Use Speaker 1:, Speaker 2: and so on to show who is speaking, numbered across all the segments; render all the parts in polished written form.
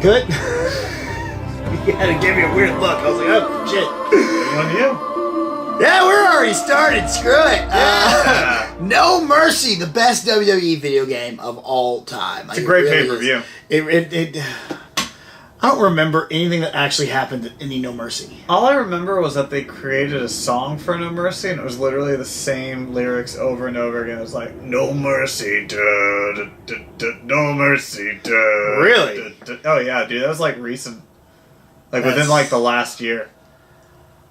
Speaker 1: Good? You had to give me a weird look. I was like, oh, shit.
Speaker 2: On you.
Speaker 1: Yeah, we're already started. Screw it. No Mercy, the best WWE video game of all time.
Speaker 2: It's a great pay-per-view.
Speaker 1: I don't remember anything that actually happened in the No Mercy.
Speaker 2: All I remember was that they created a song for No Mercy, and it was literally the same lyrics over and over again. It was like, no mercy, no mercy,
Speaker 1: Really?
Speaker 2: Oh yeah, dude, that was like recent. Like within like the last year.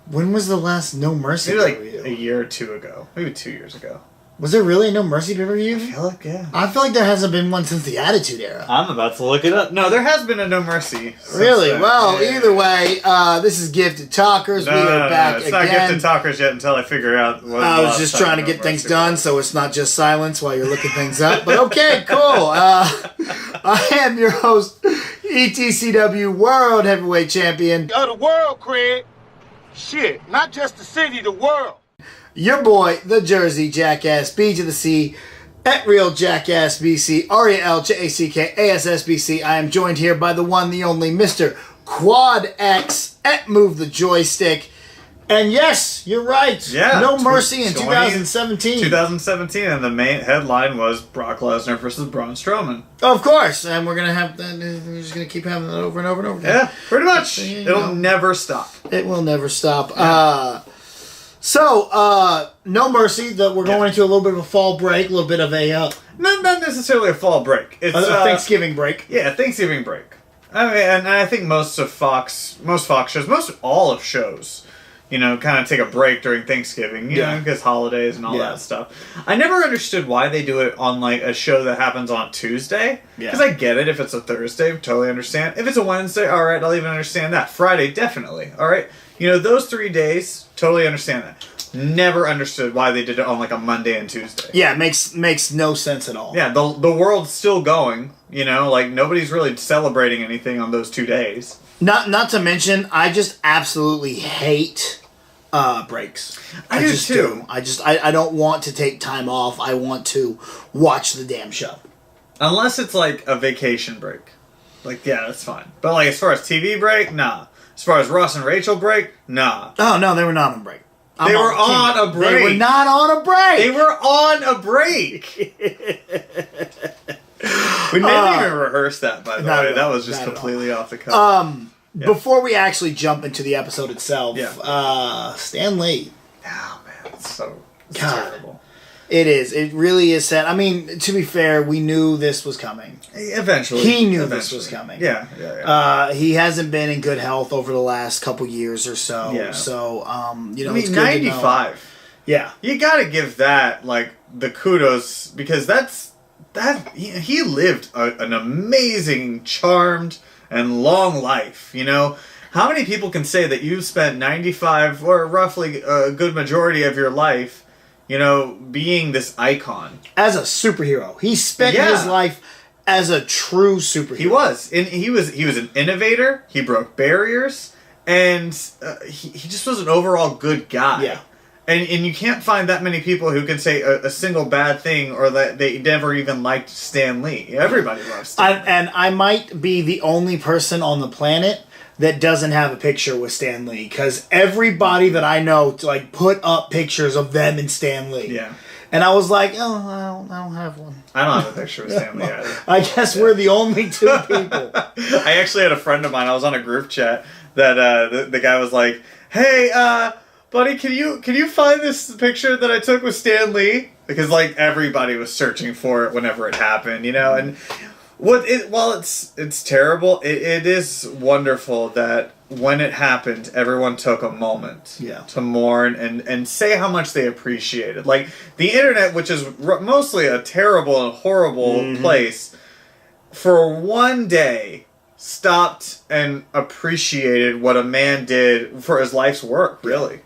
Speaker 1: When was the last No Mercy
Speaker 2: Maybe like
Speaker 1: pay-per-view?
Speaker 2: a year or two ago. Maybe 2 years ago.
Speaker 1: Was there really a No Mercy pay-per-view?
Speaker 2: I feel like, yeah.
Speaker 1: I feel like there hasn't been one since the Attitude Era.
Speaker 2: I'm about to look it up. No, there has been a No Mercy.
Speaker 1: Really?
Speaker 2: Then.
Speaker 1: Well,
Speaker 2: Yeah.
Speaker 1: either way, this is Gifted Talkers.
Speaker 2: No,
Speaker 1: We are back
Speaker 2: it's
Speaker 1: again.
Speaker 2: not Gifted Talkers yet until I figure out what
Speaker 1: I was
Speaker 2: last
Speaker 1: just
Speaker 2: time
Speaker 1: trying to
Speaker 2: No
Speaker 1: get things
Speaker 2: Mercy
Speaker 1: done,
Speaker 2: was.
Speaker 1: so it's not just silence while you're looking things up. But okay, cool. I am your host, ETCW World Heavyweight Champion.
Speaker 3: Of the world, Craig. Shit, not just the city, the world.
Speaker 1: Your boy, the Jersey Jackass, B to the C, at Real Jackass BC, RELJACKASSBC. I am joined here by the one, the only, Mr. Quad X, at Move the Joystick. And yes, you're right.
Speaker 2: Yeah,
Speaker 1: No Mercy in
Speaker 2: 20
Speaker 1: 2017.
Speaker 2: 2017, and the main headline was Brock Lesnar versus Braun Strowman.
Speaker 1: Of course, and we're gonna have that. We're just gonna keep having that over and over and over again.
Speaker 2: Yeah, pretty much.
Speaker 1: You
Speaker 2: It'll
Speaker 1: know.
Speaker 2: never stop.
Speaker 1: It will never stop. No Mercy. That we're going into a little bit of a fall break, a little bit of a
Speaker 2: Not necessarily a fall break. It's
Speaker 1: Thanksgiving break.
Speaker 2: Yeah, Thanksgiving break. I mean, and I think most Fox shows, all of shows, you know, kind of take a break during Thanksgiving, you know, because holidays and all that stuff. I never understood why they do it on, like, a show that happens on Tuesday. Because I get it if it's a Thursday, totally understand. If it's a Wednesday, all right, I'll even understand that. Friday, definitely, all right? You know, those 3 days, totally understand that. Never understood why they did it on, like, a Monday and Tuesday.
Speaker 1: Yeah, it makes no sense at all.
Speaker 2: Yeah, the world's still going, you know, like, nobody's really celebrating anything on those 2 days.
Speaker 1: Not to mention, I just absolutely hate breaks.
Speaker 2: I do
Speaker 1: just
Speaker 2: too.
Speaker 1: I don't want to take time off. I want to watch the damn show.
Speaker 2: Unless it's like a vacation break. Like, yeah, that's fine. But like as far as TV break, nah. As far as Ross and Rachel break, nah.
Speaker 1: Oh no, they were not on break.
Speaker 2: They were on a break.
Speaker 1: They were not on a break.
Speaker 2: They were on a break. We didn't even rehearse that, by the way. That was just completely off the cuff.
Speaker 1: Before we actually jump into the episode itself, Stan Lee.
Speaker 2: Oh man, it's
Speaker 1: God.
Speaker 2: terrible.
Speaker 1: It is. It really is sad. I mean, to be fair, we knew this was coming.
Speaker 2: Eventually.
Speaker 1: He knew this was coming.
Speaker 2: Yeah.
Speaker 1: He hasn't been in good health over the last couple years or so.
Speaker 2: Yeah.
Speaker 1: So, you know,
Speaker 2: I mean,
Speaker 1: it's good to know.
Speaker 2: 95.
Speaker 1: Yeah.
Speaker 2: You gotta give that, like, the kudos, because he lived an amazing, charmed, and long life, you know? How many people can say that you've spent 95, or roughly a good majority of your life, you know, being this icon?
Speaker 1: As a superhero. He spent his life as a true superhero.
Speaker 2: He was. And he was an innovator, he broke barriers, and he just was an overall good guy.
Speaker 1: Yeah.
Speaker 2: And you can't find that many people who can say a single bad thing or that they never even liked Stan Lee. Everybody loves Stan Lee.
Speaker 1: And I might be the only person on the planet that doesn't have a picture with Stan Lee, because everybody that I know like put up pictures of them and Stan Lee.
Speaker 2: Yeah.
Speaker 1: And I was like, oh, I don't have one.
Speaker 2: I don't have a picture with Stan Lee either.
Speaker 1: I guess we're the only two people.
Speaker 2: I actually had a friend of mine, I was on a group chat, that the guy was like, hey, buddy, can you find this picture that I took with Stan Lee? Because like everybody was searching for it whenever it happened, you know. And while it's terrible, it is wonderful that when it happened, everyone took a moment to mourn and say how much they appreciated. Like the internet, which is mostly a terrible and horrible place, for one day stopped and appreciated what a man did for his life's work. Really.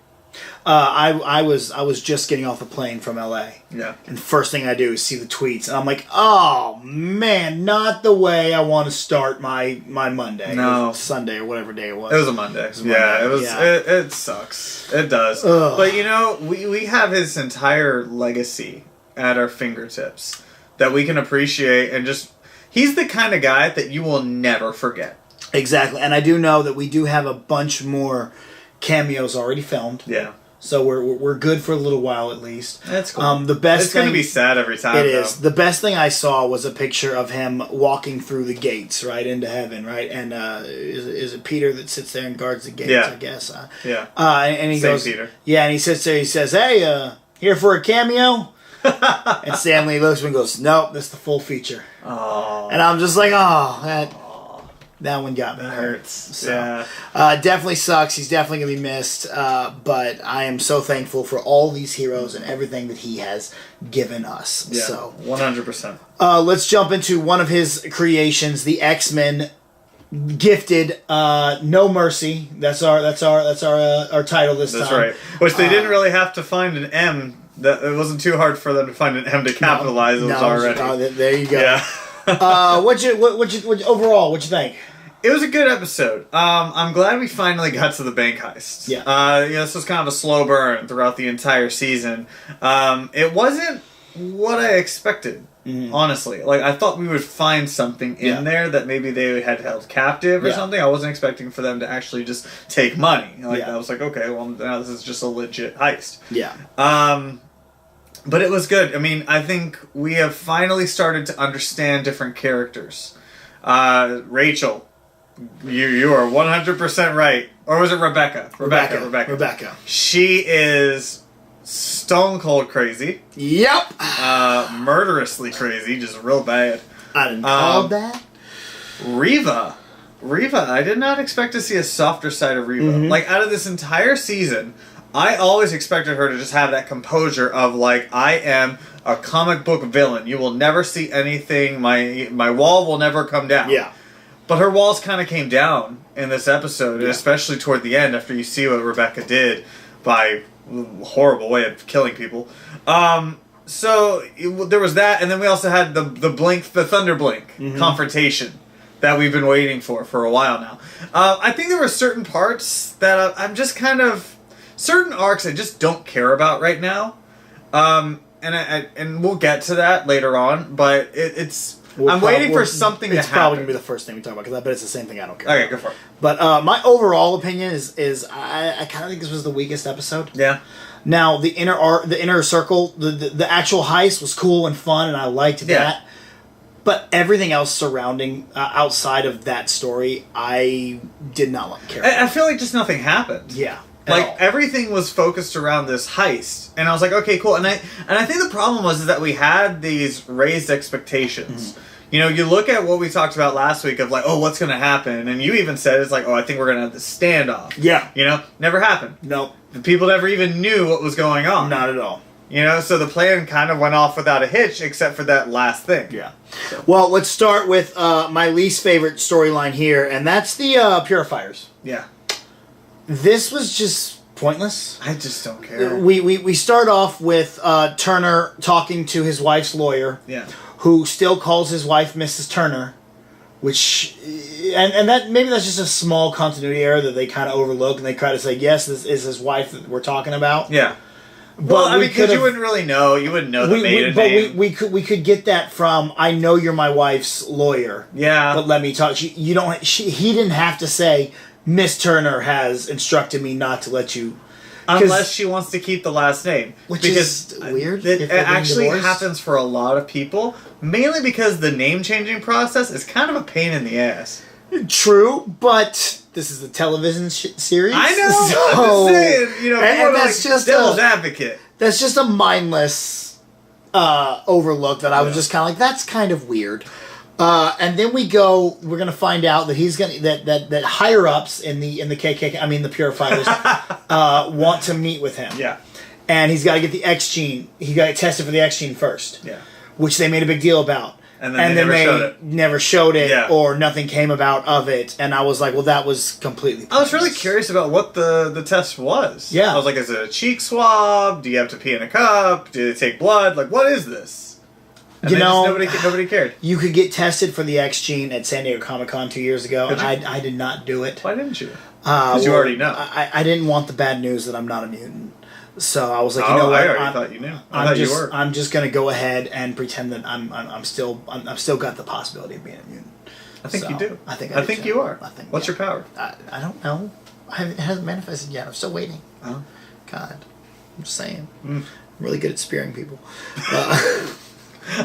Speaker 1: I was just getting off a plane from LA.
Speaker 2: Yeah.
Speaker 1: And first thing I do is see the tweets, and I'm like, oh man, not the way I want to start my Monday.
Speaker 2: No.
Speaker 1: Or Sunday or whatever day it was.
Speaker 2: It was a Monday. Yeah, it was.
Speaker 1: Yeah.
Speaker 2: It sucks. It does.
Speaker 1: Ugh.
Speaker 2: But you know, we have his entire legacy at our fingertips that we can appreciate, and just he's the kind of guy that you will never forget.
Speaker 1: Exactly, and I do know that we do have a bunch more cameos already filmed.
Speaker 2: Yeah.
Speaker 1: So we're good for a little while at least.
Speaker 2: That's cool.
Speaker 1: The best
Speaker 2: It's going to
Speaker 1: thing-
Speaker 2: be sad every time,
Speaker 1: It
Speaker 2: though.
Speaker 1: is. The best thing I saw was a picture of him walking through the gates, right, into heaven, right? And is it Peter that sits there and guards the gates,
Speaker 2: Yeah.
Speaker 1: I guess?
Speaker 2: Yeah.
Speaker 1: And he
Speaker 2: Saint
Speaker 1: goes,
Speaker 2: Peter.
Speaker 1: yeah, and he sits there, he says, hey, here for a cameo? And Stanley looks and goes, nope, that's the full feature.
Speaker 2: Oh,
Speaker 1: And I'm just like, that one got me.
Speaker 2: that hurts.
Speaker 1: So,
Speaker 2: Yeah.
Speaker 1: definitely sucks. He's definitely going to be missed. But I am so thankful for all these heroes and everything that he has given us.
Speaker 2: Yeah.
Speaker 1: So
Speaker 2: 100%.
Speaker 1: let's jump into one of his creations, the X-Men gifted No Mercy. That's our title this
Speaker 2: That's
Speaker 1: time.
Speaker 2: right. Which they didn't really have to find an M. That it wasn't too hard for them to find an M to capitalize. It was already.
Speaker 1: There you go.
Speaker 2: Yeah.
Speaker 1: What overall? What you think?
Speaker 2: It was a good episode. I'm glad we finally got to the bank heist.
Speaker 1: Yeah.
Speaker 2: This was kind of a slow burn throughout the entire season. It wasn't what I expected, honestly. Like, I thought we would find something in there that maybe they had held captive or something. I wasn't expecting for them to actually just take money. Like, I was like, okay, well, now this is just a legit heist.
Speaker 1: Yeah.
Speaker 2: But it was good. I mean, I think we have finally started to understand different characters. Rachel, you are 100% right. Or was it Rebecca? Rebecca. She is stone cold crazy.
Speaker 1: Yep.
Speaker 2: Murderously crazy, just real bad.
Speaker 1: I didn't call that.
Speaker 2: Reva, I did not expect to see a softer side of Reva. Like, out of this entire season, I always expected her to just have that composure of, like, I am a comic book villain. You will never see anything. My wall will never come down.
Speaker 1: Yeah.
Speaker 2: But her walls kind of came down in this episode, especially toward the end after you see what Rebecca did by a horrible way of killing people. So there was that, and then we also had the Thunder Blink confrontation that we've been waiting for a while now. I think there were certain parts that I'm just kind of... Certain arcs I just don't care about right now. And we'll get to that later on, but I'm waiting for something to happen.
Speaker 1: It's probably going to be the first thing we talk about, because I bet it's the same thing I don't care
Speaker 2: Okay,
Speaker 1: about.
Speaker 2: go for it.
Speaker 1: But my overall opinion is I kind of think this was the weakest episode.
Speaker 2: Yeah.
Speaker 1: Now, the inner circle, the actual heist was cool and fun, and I liked that. But everything else surrounding, outside of that story, I did not care about.
Speaker 2: I feel like just nothing happened.
Speaker 1: Yeah.
Speaker 2: Like, everything was focused around this heist. And I was like, okay, cool. And I think the problem was that we had these raised expectations. You know, you look at what we talked about last week of like, oh, what's going to happen? And you even said, it's like, oh, I think we're going to have this standoff.
Speaker 1: Yeah.
Speaker 2: You know, never happened.
Speaker 1: Nope.
Speaker 2: The people never even knew what was going on.
Speaker 1: Not at all.
Speaker 2: You know, so the plan kind of went off without a hitch, except for that last thing.
Speaker 1: Yeah. Well, let's start with my least favorite storyline here, and that's the Purifiers.
Speaker 2: Yeah.
Speaker 1: This was just pointless.
Speaker 2: I just don't care.
Speaker 1: We start off with Turner talking to his wife's lawyer, who still calls his wife Mrs. Turner, which and that maybe that's just a small continuity error that they kind of overlook, and they try to say, yes, this is his wife that we're talking about.
Speaker 2: Yeah.
Speaker 1: But
Speaker 2: well, I mean, because you wouldn't really know. You wouldn't know the maiden name.
Speaker 1: But we could get that from, I know you're my wife's lawyer.
Speaker 2: Yeah.
Speaker 1: But let me talk. You don't. He didn't have to say, Miss Turner has instructed me not to let you.
Speaker 2: Unless she wants to keep the last name.
Speaker 1: Which
Speaker 2: because
Speaker 1: is weird.
Speaker 2: It actually happens for a lot of people, mainly because the name-changing process is kind of a pain in the ass.
Speaker 1: True, but this is a television series.
Speaker 2: I know.
Speaker 1: So,
Speaker 2: I'm just saying, you know,
Speaker 1: and
Speaker 2: that's
Speaker 1: just
Speaker 2: devil's advocate.
Speaker 1: That's just a mindless overlook that I was just kind of like, that's kind of weird. And then we're gonna find out that that higher ups in the KKK, I mean the Purifiers, want to meet with him.
Speaker 2: Yeah.
Speaker 1: And he's got to get the X gene. He got to test it for the X gene first.
Speaker 2: Yeah.
Speaker 1: Which they made a big deal about.
Speaker 2: And then they
Speaker 1: never showed it, or nothing came about of it. And I was like, well, that was completely pointless.
Speaker 2: I was really curious about what the test was.
Speaker 1: Yeah.
Speaker 2: I was like, is it a cheek swab? Do you have to pee in a cup? Do they take blood? Like, what is this? And nobody cared.
Speaker 1: You could get tested for the X gene at San Diego Comic-Con 2 years ago, and I did not do it.
Speaker 2: Why didn't you? Because you already know.
Speaker 1: I didn't want the bad news that I'm not a mutant. So I was like, you know what?
Speaker 2: I already thought you knew. I thought you were.
Speaker 1: I'm just gonna go ahead and pretend that I'm still got the possibility of being a mutant.
Speaker 2: I think you do.
Speaker 1: I think
Speaker 2: you are.
Speaker 1: I think.
Speaker 2: What's your power?
Speaker 1: I don't know. It hasn't manifested yet. I'm still waiting.
Speaker 2: Oh.
Speaker 1: God, I'm just saying. I'm really good at spearing people.
Speaker 2: I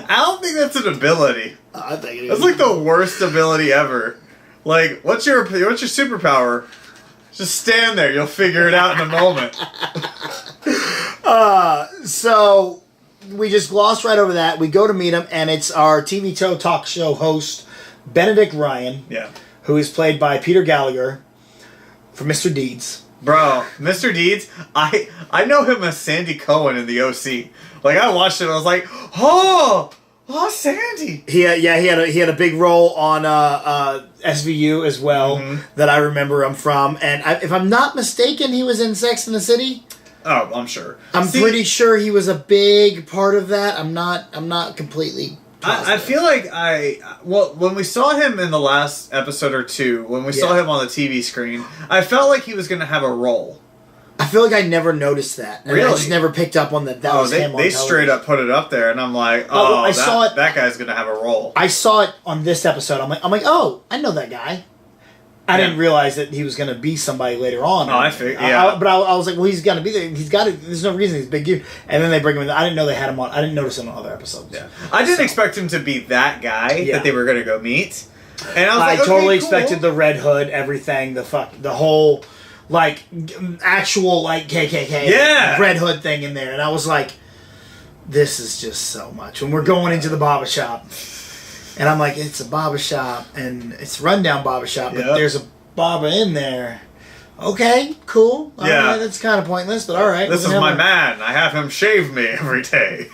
Speaker 2: don't think that's an ability.
Speaker 1: I think it is.
Speaker 2: That's like the worst ability ever. Like, what's your superpower? Just stand there. You'll figure it out in a moment.
Speaker 1: So we just glossed right over that. We go to meet him, and it's our TV talk show host, Benedict Ryan.
Speaker 2: Yeah.
Speaker 1: Who is played by Peter Gallagher for Mr. Deeds.
Speaker 2: Bro, Mr. Deeds, I know him as Sandy Cohen in the OC. Like, I watched it and I was like, oh, Sandy.
Speaker 1: He had a big role on SVU as well that I remember him from. And if I'm not mistaken, he was in Sex and the City.
Speaker 2: Oh, I'm sure.
Speaker 1: I'm pretty sure he was a big part of that. I'm not completely
Speaker 2: I feel like when we saw him in the last episode or two, when we saw him on the TV screen, I felt like he was going to have a role.
Speaker 1: I feel like I never noticed that.
Speaker 2: Really?
Speaker 1: I just never picked up on that. That was him on
Speaker 2: they
Speaker 1: television.
Speaker 2: Straight up put it up there, and I'm like, that guy's going to have a role.
Speaker 1: I saw it on this episode. I'm like, oh, I know that guy. I didn't realize that he was going to be somebody later on.
Speaker 2: Oh, I figured, yeah.
Speaker 1: But I was like, well, he's got to be there. He's got to. There's no reason he's big dude. And then they bring him in. I didn't know they had him on. I didn't notice him on other episodes.
Speaker 2: Yeah, I didn't expect him to be that guy that they were going to go meet. And I was like,
Speaker 1: totally
Speaker 2: cool.
Speaker 1: expected the Red Hood, everything, the whole, like, actual, like, KKK Red Hood thing in there. And I was like, this is just so much. When we're going into the barber shop. And I'm like, it's a barber shop, and it's rundown barber shop, but there's a barber in there. Okay, cool. All right, that's kind of pointless, but all right.
Speaker 2: This is my man. I have him shave me every day.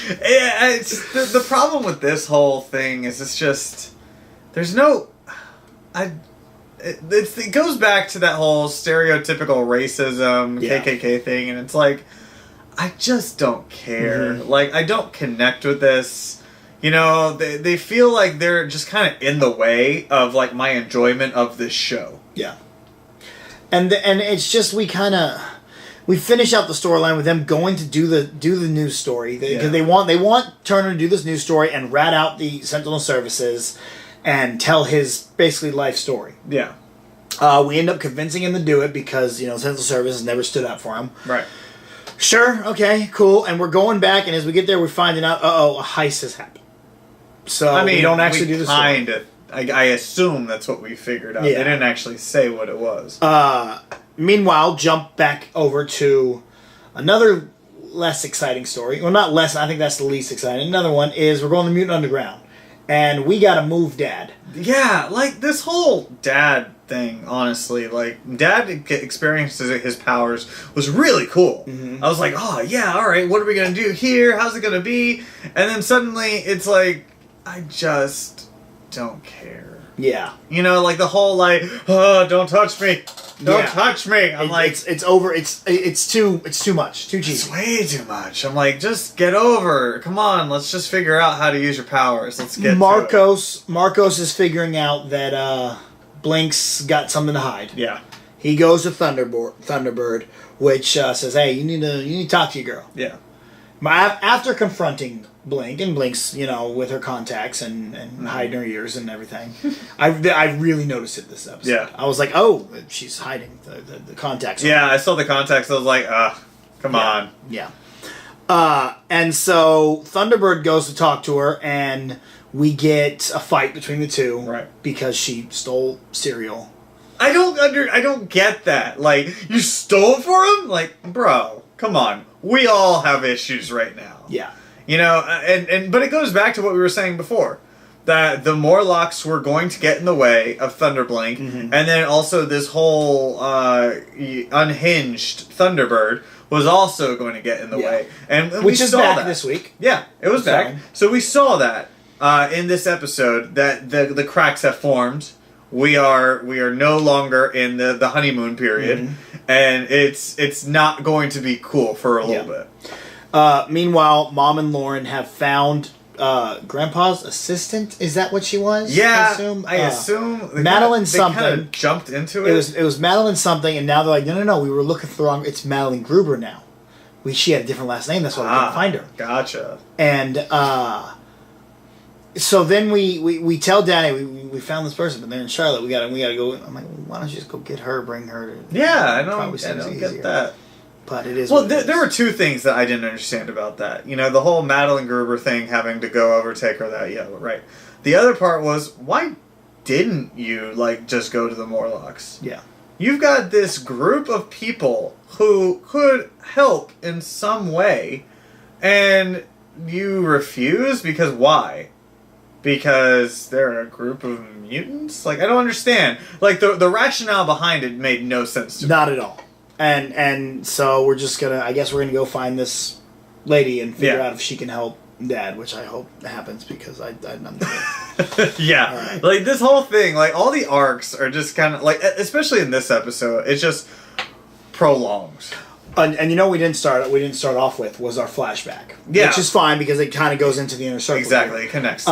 Speaker 2: Yeah, it's the problem with this whole thing is it's just there's no. It goes back to that whole stereotypical racism KKK thing, and it's like I just don't care. Like I don't connect with this. You know, they feel like they're just kind of in the way of, like, my enjoyment of this show.
Speaker 1: Yeah. And it's just we finish out the storyline with them going to do the news story. Because they want Turner to do this news story and rat out the Sentinel Services and tell his, basically, life story.
Speaker 2: Yeah.
Speaker 1: We end up convincing him to do it because, Sentinel Services never stood up for him.
Speaker 2: Right.
Speaker 1: Sure, okay, cool. And we're going back, and as we get there, we're finding out, a heist has happened. So we don't actually do the story.
Speaker 2: I assume that's what we figured out. They didn't actually say what it was.
Speaker 1: Meanwhile, jump back over to another less exciting story. Well, not less. I think that's the least exciting. Another one is we're going to Mutant Underground, and we got to move Dad.
Speaker 2: Yeah, like this whole Dad thing. Honestly, like Dad experiences his powers was really cool. I was like, oh yeah, all right. What are we gonna do here? How's it gonna be? And then suddenly it's like. I just don't care.
Speaker 1: Yeah.
Speaker 2: Like the whole like, oh, don't touch me. Don't touch me. I'm like
Speaker 1: it's over. It's too much. Too cheap.
Speaker 2: It's way too much. I'm like, just get over it. Come on, let's just figure out how to use your powers. Let's get
Speaker 1: Marcos is figuring out that Blink's got something to hide.
Speaker 2: Yeah.
Speaker 1: He goes to Thunderbird, which says, "Hey, you need to talk to your girl."
Speaker 2: Yeah.
Speaker 1: After confronting Blink, and Blink's, with her contacts and hiding her ears and everything, I really noticed it this episode.
Speaker 2: Yeah.
Speaker 1: I was like, oh, she's hiding the contacts.
Speaker 2: Yeah, I saw the contacts. I was like, come on.
Speaker 1: Yeah. And so Thunderbird goes to talk to her, and we get a fight between the two.
Speaker 2: Right.
Speaker 1: Because she stole cereal.
Speaker 2: I don't get that. Like, you stole it for him? Like, bro, come on. We all have issues right now.
Speaker 1: Yeah.
Speaker 2: But it goes back to what we were saying before. That the Morlocks were going to get in the way of Thunderblink, and then also this whole unhinged Thunderbird was also going to get in the way. And
Speaker 1: Which
Speaker 2: we
Speaker 1: is
Speaker 2: saw
Speaker 1: back
Speaker 2: that.
Speaker 1: this week.
Speaker 2: Yeah, it was back. So we saw that in this episode, that the cracks have formed. We are no longer in the honeymoon period, and it's not going to be cool for a little bit.
Speaker 1: Meanwhile, Mom and Lauren have found Grandpa's assistant. Is that what she was?
Speaker 2: Yeah, I assume
Speaker 1: Madeline
Speaker 2: they
Speaker 1: something.
Speaker 2: Kind of jumped into it.
Speaker 1: It was Madeline something, and now they're like, no. We were looking for the wrong. It's Madeline Gruber now. She had a different last name. That's why we couldn't find her.
Speaker 2: Gotcha.
Speaker 1: And so then we tell Danny we found this person, but they're in Charlotte. We gotta go. I'm like, well, why don't you just go get her, bring her to?
Speaker 2: Yeah, I don't get that.
Speaker 1: But it is.
Speaker 2: Well, there were two things that I didn't understand about that. You know, the whole Madeline Gruber thing, having to go overtake her. That right. The other part was, why didn't you just go to the Morlocks?
Speaker 1: Yeah.
Speaker 2: You've got this group of people who could help in some way, and you refuse because why? Because they're a group of mutants? I don't understand. The rationale behind it made no sense to me.
Speaker 1: Not at all. And so we're just gonna, I guess we're gonna go find this lady and figure out if she can help Dad, which I hope happens because I'm
Speaker 2: yeah. Right. This whole thing, all the arcs are just kind of, especially in this episode, it's just prolonged.
Speaker 1: And we didn't start off with was our flashback.
Speaker 2: Yeah.
Speaker 1: Which is fine because it kind of goes into the inner circle.
Speaker 2: Exactly, it connects.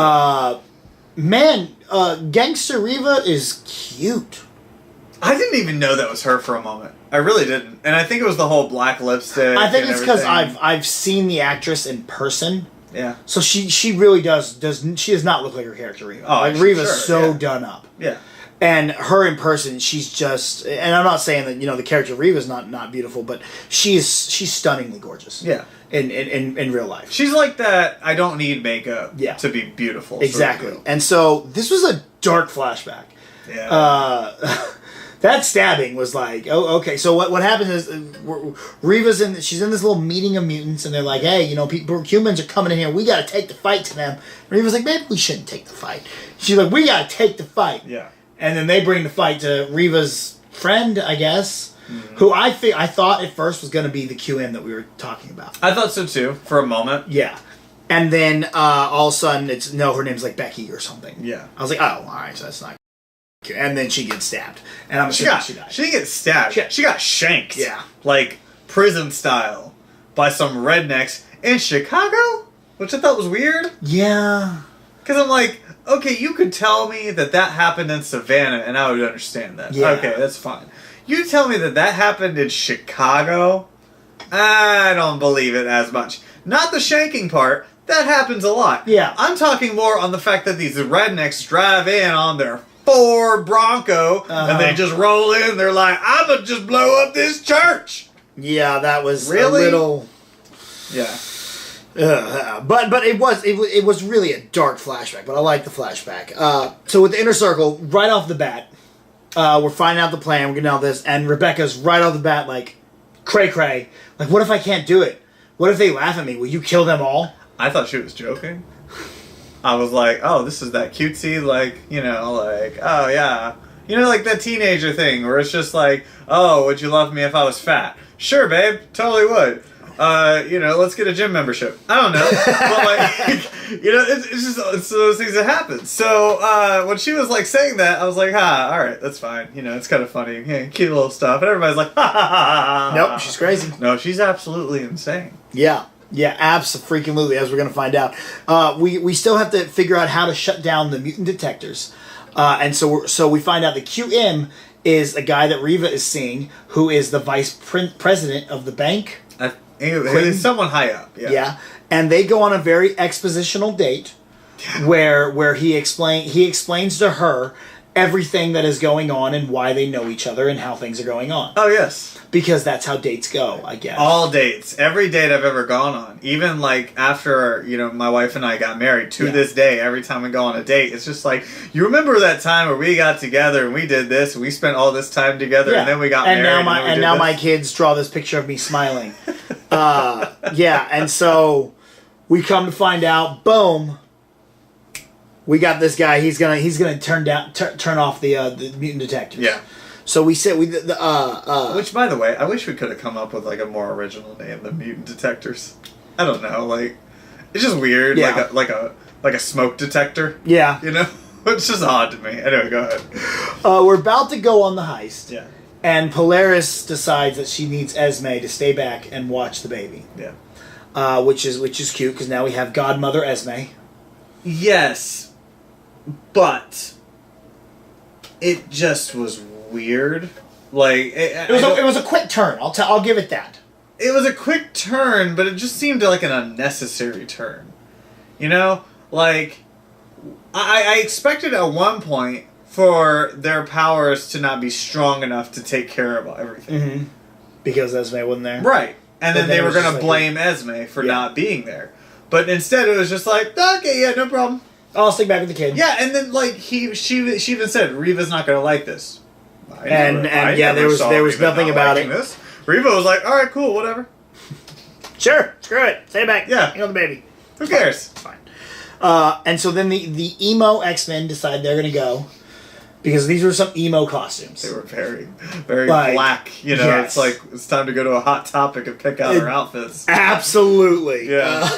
Speaker 1: Gangster Reva is cute.
Speaker 2: I didn't even know that was her for a moment. I really didn't. And I think it was the whole black lipstick.
Speaker 1: I think it's because I've seen the actress in person.
Speaker 2: Yeah.
Speaker 1: So she really does she does not look like her character Reva.
Speaker 2: Oh,
Speaker 1: Reva's done up.
Speaker 2: Yeah.
Speaker 1: And her in person, she's just, and I'm not saying that the character Reva's not beautiful, but she's stunningly gorgeous.
Speaker 2: Yeah.
Speaker 1: In real life.
Speaker 2: She's like that I don't need makeup to be beautiful.
Speaker 1: Exactly. Sort of. And so this was a dark flashback.
Speaker 2: Yeah.
Speaker 1: That stabbing was oh, okay. So what happens is Reva's she's in this little meeting of mutants, and they're like, hey, humans are coming in here. We got to take the fight to them. And Reva's like, maybe we shouldn't take the fight. She's like, we got to take the fight.
Speaker 2: Yeah.
Speaker 1: And then they bring the fight to Reva's friend, I guess, who I thought at first was going to be the QM that we were talking about.
Speaker 2: I thought so too, for a moment.
Speaker 1: Yeah. And then all of a sudden, her name's Becky or something.
Speaker 2: Yeah.
Speaker 1: I was like, oh, all right, so that's not. And then she gets stabbed, and I'm assuming she died.
Speaker 2: She didn't get stabbed. She got shanked.
Speaker 1: Yeah.
Speaker 2: Prison style by some rednecks in Chicago, which I thought was weird.
Speaker 1: Yeah.
Speaker 2: Because I'm like, okay, you could tell me that happened in Savannah, and I would understand that.
Speaker 1: Yeah.
Speaker 2: Okay, that's fine. You tell me that happened in Chicago, I don't believe it as much. Not the shanking part. That happens a lot.
Speaker 1: Yeah.
Speaker 2: I'm talking more on the fact that these rednecks drive in on their Ford Bronco, and they just roll in. They're like, I'm going to just blow up this church.
Speaker 1: Yeah, that was
Speaker 2: really?
Speaker 1: A little...
Speaker 2: Yeah.
Speaker 1: But it was really a dark flashback, but I like the flashback. So with the inner circle, right off the bat, we're finding out the plan, we're getting all this, and Rebecca's right off the bat cray-cray. What if I can't do it? What if they laugh at me? Will you kill them all?
Speaker 2: I thought she was joking. I was like, oh, this is that cutesy, oh, yeah. That teenager thing where it's just oh, would you love me if I was fat? Sure, babe, totally would. Let's get a gym membership. I don't know. But, it's those things that happen. So, when she was, saying that, I was like, all right, that's fine. It's kind of funny. Yeah, cute little stuff. And everybody's like, ha, ha, ha, ha.
Speaker 1: Nope, she's crazy.
Speaker 2: No, she's absolutely insane.
Speaker 1: Yeah. Yeah, absolutely, as we're going to find out. We still have to figure out how to shut down the mutant detectors. And so we find out the QM is a guy that Reva is seeing who is the vice president of the bank.
Speaker 2: He's someone high up. Yeah.
Speaker 1: Yeah. And they go on a very expositional date where he explains to her everything that is going on and why they know each other and how things are going on.
Speaker 2: Oh, yes.
Speaker 1: Because that's how dates go, I guess.
Speaker 2: All dates. Every date I've ever gone on. Even, after, my wife and I got married, to this day, every time we go on a date, it's just you remember that time where we got together and we did this, and we spent all this time together, and then we got married,
Speaker 1: and now my kids draw this picture of me smiling. And so we come to find out, boom, we got this guy. He's gonna turn off the mutant detectors.
Speaker 2: Yeah.
Speaker 1: So we said
Speaker 2: which, by the way, I wish we could have come up with a more original name than mutant detectors. I don't know, it's just weird.
Speaker 1: Yeah.
Speaker 2: Like a smoke detector.
Speaker 1: Yeah.
Speaker 2: It's just odd to me. Anyway, go ahead.
Speaker 1: We're about to go on the heist.
Speaker 2: Yeah.
Speaker 1: And Polaris decides that she needs Esme to stay back and watch the baby.
Speaker 2: Yeah.
Speaker 1: Which is cute because now we have Godmother Esme.
Speaker 2: Yes, but it just was weird.
Speaker 1: It was a quick turn. I'll give it that.
Speaker 2: It was a quick turn, but it just seemed like an unnecessary turn. I expected at one point for their powers to not be strong enough to take care of everything.
Speaker 1: Mm-hmm. Because Esme wasn't there.
Speaker 2: Right. And then they were going to
Speaker 1: like
Speaker 2: blame Esme for not being there. But instead it was just like, okay, yeah, no problem.
Speaker 1: I'll stick back with the kid.
Speaker 2: Yeah, and then like she even said, Reva's not going to like this.
Speaker 1: There was nothing about it.
Speaker 2: This. Reva was like, all right, cool, whatever.
Speaker 1: Sure, screw it. Stay back.
Speaker 2: Yeah.
Speaker 1: You know the baby.
Speaker 2: Who cares?
Speaker 1: It's fine. And so then the emo X-Men decide they're going to go because these were some emo costumes.
Speaker 2: They were very, very black. You know,
Speaker 1: yes.
Speaker 2: It's like it's time to go to a Hot Topic and pick out our outfits.
Speaker 1: Absolutely.
Speaker 2: Yeah.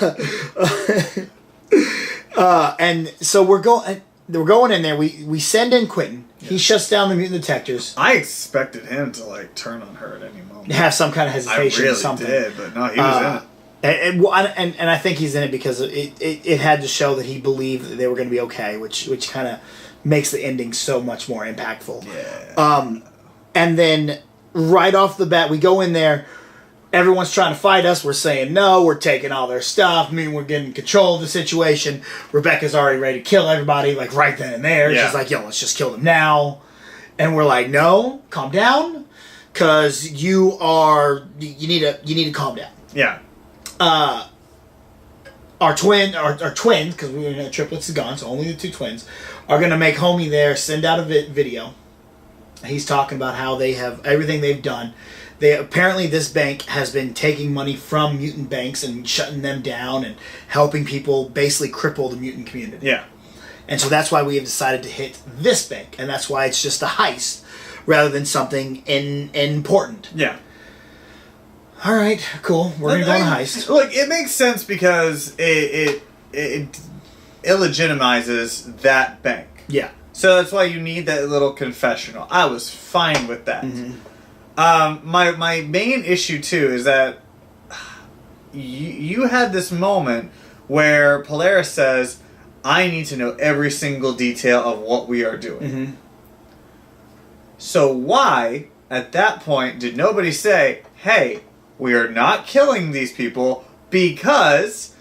Speaker 1: And so we're going in there. We send in Quentin. Yeah. He shuts down the mutant detectors.
Speaker 2: I expected him to like turn on her at any moment.
Speaker 1: Have some kind of hesitation.
Speaker 2: I really
Speaker 1: or something.
Speaker 2: did, but no, he was in
Speaker 1: it. And I think he's in it because it had to show that he believed that they were going to be okay, which kind of makes the ending so much more impactful.
Speaker 2: Yeah.
Speaker 1: And then right off the bat, we go in there. Everyone's trying to fight us. We're saying no. We're taking all their stuff. I mean, we're getting control of the situation. Rebecca's already ready to kill everybody, like right then and there. Yeah. She's like, "Yo, let's just kill them now." And we're like, "No, calm down, because you need to calm down."
Speaker 2: Yeah.
Speaker 1: Our twins, because we were triplets is gone, so only the two twins are gonna make homie there send out a video. He's talking about how they have everything they've done. Apparently this bank has been taking money from mutant banks and shutting them down and helping people basically cripple the mutant community.
Speaker 2: Yeah.
Speaker 1: And so that's why we have decided to hit this bank, and that's why it's just a heist rather than something important.
Speaker 2: Yeah.
Speaker 1: All right, cool. We're going to go on a heist.
Speaker 2: Look, it makes sense because it illegitimizes that bank.
Speaker 1: Yeah.
Speaker 2: So that's why you need that little confessional. I was fine with that.
Speaker 1: Mm-hmm.
Speaker 2: My main issue too is that you had this moment where Polaris says, "I need to know every single detail of what we are doing."
Speaker 1: Mm-hmm.
Speaker 2: So why, at that point, did nobody say, "Hey, we are not killing these people because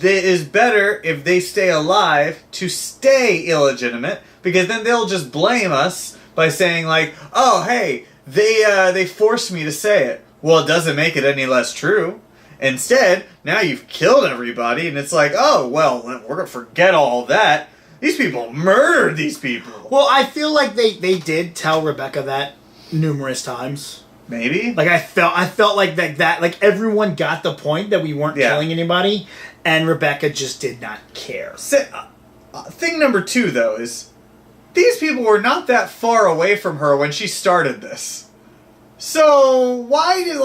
Speaker 2: it is better if they stay alive to stay illegitimate, because then they'll just blame us by saying like, oh, hey, they forced me to say it." Well, it doesn't make it any less true. Instead, now you've killed everybody, and it's like, oh, well, we're going to forget all that. These people murdered these people.
Speaker 1: Well, I feel like they did tell Rebecca that numerous times.
Speaker 2: Maybe.
Speaker 1: Like I felt like that like everyone got the point that we weren't killing anybody, and Rebecca just did not care.
Speaker 2: Thing number 2, though, is these people were not that far away from her when she started this. So why did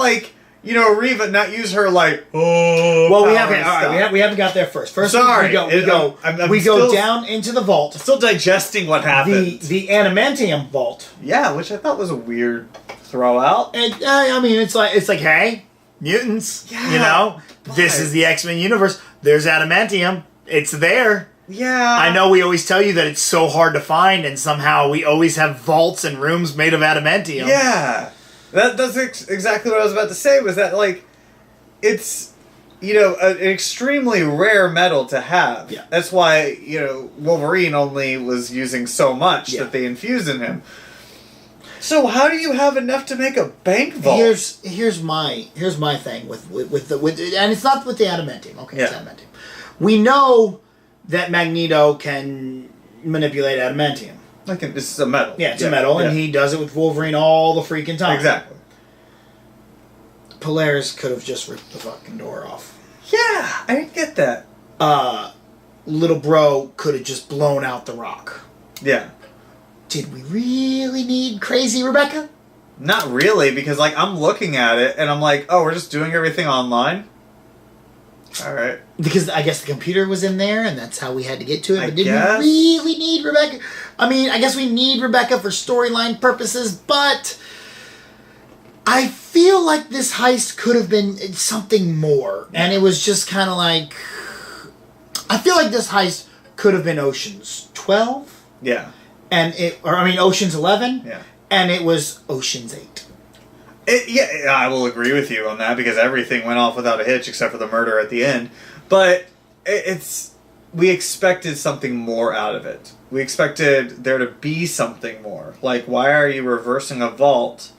Speaker 2: Reva not use her
Speaker 1: Well, we haven't got there first. First,
Speaker 2: sorry,
Speaker 1: we go down into the vault.
Speaker 2: Still digesting what happened.
Speaker 1: The adamantium vault.
Speaker 2: Yeah, which I thought was a weird throw out.
Speaker 1: And I mean, it's like, hey, mutants.
Speaker 2: Yeah,
Speaker 1: this is the X-Men universe. There's adamantium. It's there.
Speaker 2: Yeah.
Speaker 1: I know we always tell you that it's so hard to find, and somehow we always have vaults and rooms made of adamantium.
Speaker 2: Yeah. That's exactly what I was about to say, was that, it's, an extremely rare metal to have.
Speaker 1: Yeah.
Speaker 2: That's why, Wolverine only was using so much that they infused in him. So how do you have enough to make a bank vault?
Speaker 1: Here's my thing with and it's not with the adamantium. Okay,
Speaker 2: yeah.
Speaker 1: It's adamantium. We know that Magneto can manipulate adamantium.
Speaker 2: This is a metal.
Speaker 1: Yeah, it's a metal, and he does it with Wolverine all the freaking time.
Speaker 2: Exactly.
Speaker 1: Polaris could have just ripped the fucking door off.
Speaker 2: Yeah, I didn't get that.
Speaker 1: Little bro could have just blown out the rock.
Speaker 2: Yeah.
Speaker 1: Did we really need crazy Rebecca?
Speaker 2: Not really, because I'm looking at it and I'm like, oh, we're just doing everything online? Alright.
Speaker 1: Because I guess the computer was in there and that's how we had to get to it. But did we really need Rebecca? I mean, I guess we need Rebecca for storyline purposes, but I feel like this heist could have been something more. And it was just kind of like... I feel like this heist could have been Ocean's 12.
Speaker 2: Yeah.
Speaker 1: Ocean's 11.
Speaker 2: Yeah.
Speaker 1: And it was Ocean's 8.
Speaker 2: I will agree with you on that, because everything went off without a hitch except for the murder at the end. But it's we expected something more out of it. We expected there to be something more. Like, why are you reversing a vault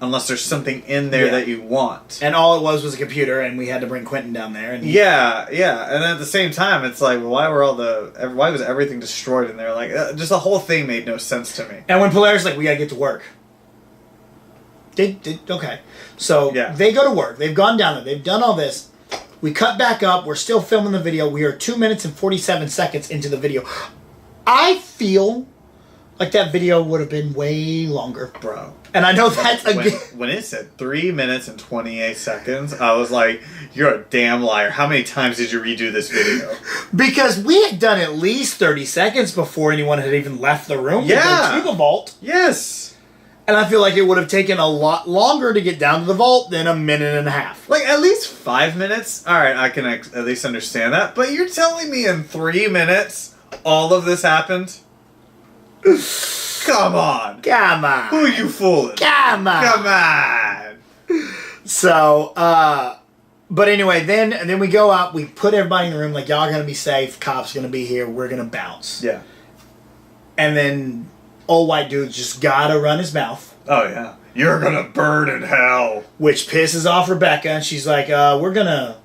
Speaker 2: unless there's something in there that you want?
Speaker 1: And all it was a computer, and we had to bring Quentin down there. And
Speaker 2: yeah. And then at the same time, it's like, why was everything destroyed in there? Like, just the whole thing made no sense to me.
Speaker 1: And when Polaris like, we gotta get to work. Okay. So they go to work. They've gone down there. They've done all this. We cut back up. We're still filming the video. We are 2 minutes and 47 seconds into the video. I feel like that video would have been way longer.
Speaker 2: Bro.
Speaker 1: And I know that's
Speaker 2: when it said 3 minutes and 28 seconds, I was like, you're a damn liar. How many times did you redo this video?
Speaker 1: Because we had done at least 30 seconds before anyone had even left the room to go to the vault.
Speaker 2: Yes.
Speaker 1: And I feel like it would have taken a lot longer to get down to the vault than a minute and a half.
Speaker 2: Like, at least 5 minutes? Alright, I can at least understand that. But you're telling me in 3 minutes all of this happened? Come on.
Speaker 1: Come on.
Speaker 2: Who are you fooling?
Speaker 1: Come on.
Speaker 2: Come on.
Speaker 1: So, but anyway, then we go out, we put everybody in the room, like, y'all are going to be safe, cops going to be here, we're going to bounce.
Speaker 2: Yeah.
Speaker 1: And then old white dude just got to run his mouth.
Speaker 2: Oh, yeah. You're going to burn in hell.
Speaker 1: Which pisses off Rebecca, and she's like, we're going to...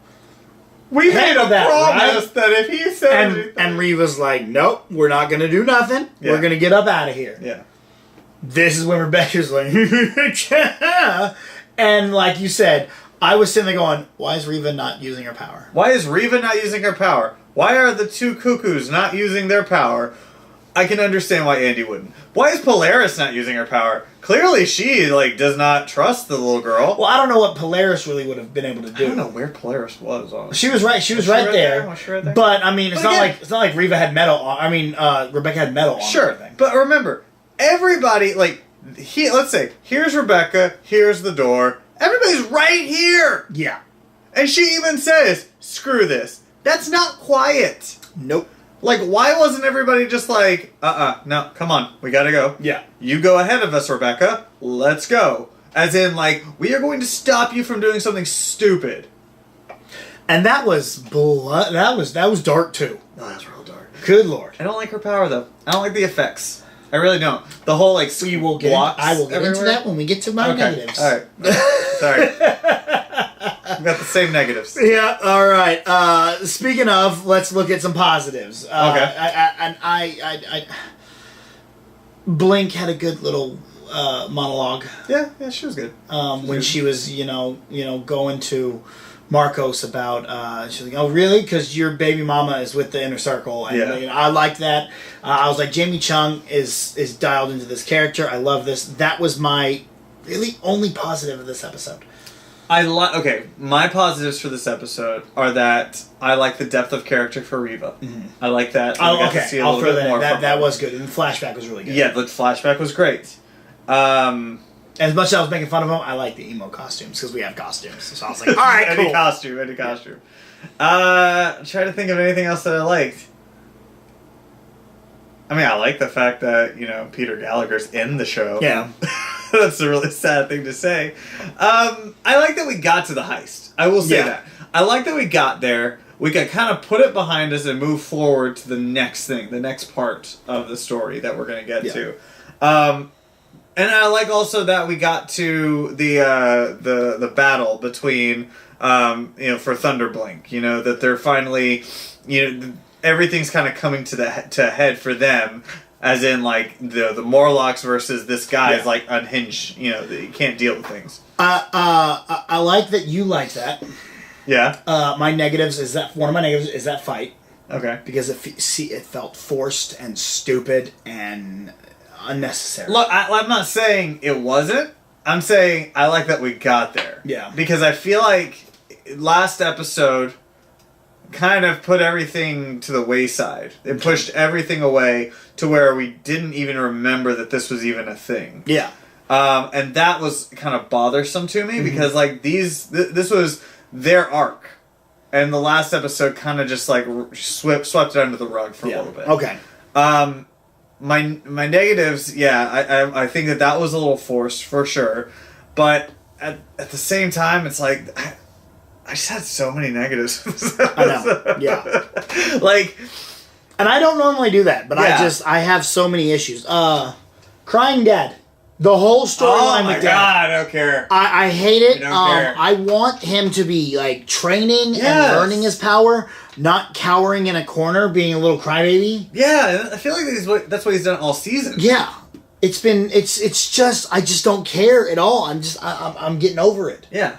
Speaker 2: We made a promise that if he said anything...
Speaker 1: And Reva's like, nope, we're not going to do nothing.
Speaker 2: Yeah.
Speaker 1: We're going to get up out of here.
Speaker 2: Yeah.
Speaker 1: This is when Rebecca's like... And like you said, I was sitting there going, why is Reva not using her power?
Speaker 2: Why is Reva not using her power? Why are the two cuckoos not using their power? I can understand why Andy wouldn't. Why is Polaris not using her power? Clearly she, like, does not trust the little girl.
Speaker 1: Well, I don't know what Polaris really would have been able to do.
Speaker 2: I don't know where Polaris was, honestly.
Speaker 1: She was right. She was right there.
Speaker 2: Was she right there?
Speaker 1: But I mean, it's not like Reva had metal on. I mean, Rebecca had metal on.
Speaker 2: Sure, but remember, everybody let's say here's Rebecca, here's the door. Everybody's right here.
Speaker 1: Yeah.
Speaker 2: And she even says, "Screw this. That's not quiet."
Speaker 1: Nope.
Speaker 2: Like, why wasn't everybody just like, no, come on, we gotta go.
Speaker 1: Yeah.
Speaker 2: You go ahead of us, Rebecca. Let's go. As in, like, we are going to stop you from doing something stupid.
Speaker 1: And that was that was dark too.
Speaker 2: Oh, that's real dark.
Speaker 1: Good Lord.
Speaker 2: I don't like her power though. I don't like the effects. I really don't. The whole I will get
Speaker 1: into that when we get to my negatives.
Speaker 2: All right. Sorry. We've got the same negatives.
Speaker 1: Yeah. All right. Speaking of, let's look at some positives.
Speaker 2: Okay.
Speaker 1: I Blink had a good little monologue.
Speaker 2: Yeah, she was good.
Speaker 1: When she was, going to Marcos about, she's like, oh, really? Because your baby mama is with the Inner Circle. And I liked that. I was like, Jamie Chung is dialed into this character. I love this. That was my really only positive of this episode.
Speaker 2: My positives for this episode are that I like the depth of character for Reva. Mm-hmm. I like that.
Speaker 1: I'll throw that in. That was good. And the flashback was really good.
Speaker 2: Yeah, the flashback was great.
Speaker 1: As much as I was making fun of them, I like the emo costumes because we have costumes. So I was like, all right,
Speaker 2: any costume. Try to think of anything else that I liked. I mean, I like the fact that, Peter Gallagher's in the show.
Speaker 1: Yeah.
Speaker 2: That's a really sad thing to say. I like that we got to the heist. I will say that. I like that we got there. We could kind of put it behind us and move forward to the next thing, the next part of the story that we're going to get to. And I like also that we got to the battle between, for Thunderblink. That they're finally, everything's kind of coming to a head for them. As in, like, the Morlocks versus this guy is, like, unhinged. He can't deal with things.
Speaker 1: I like that you like that.
Speaker 2: Yeah.
Speaker 1: My negatives is that... One of my negatives is that fight.
Speaker 2: Okay.
Speaker 1: Because it felt forced and stupid and unnecessary.
Speaker 2: Look, I'm not saying it wasn't. I'm saying I like that we got there.
Speaker 1: Yeah.
Speaker 2: Because I feel like last episode kind of put everything to the wayside. It pushed everything away to where we didn't even remember that this was even a thing.
Speaker 1: Yeah.
Speaker 2: And that was kind of bothersome to me because like this was their arc. And the last episode kind of just like swept it under the rug for a little bit.
Speaker 1: Okay.
Speaker 2: My negatives, I think that was a little forced for sure. But at the same time, it's like... just had so many negatives.
Speaker 1: I know. Yeah.
Speaker 2: Like,
Speaker 1: and I don't normally do that, but I have so many issues. Crying dad. The whole storyline
Speaker 2: oh my
Speaker 1: with dad.
Speaker 2: God, I don't care.
Speaker 1: I hate it.
Speaker 2: I don't care.
Speaker 1: I want him to be like training and learning his power, not cowering in a corner, being a little crybaby.
Speaker 2: Yeah, I feel like that's what he's done all season.
Speaker 1: Yeah, it's just I just don't care at all. I'm getting over it.
Speaker 2: Yeah,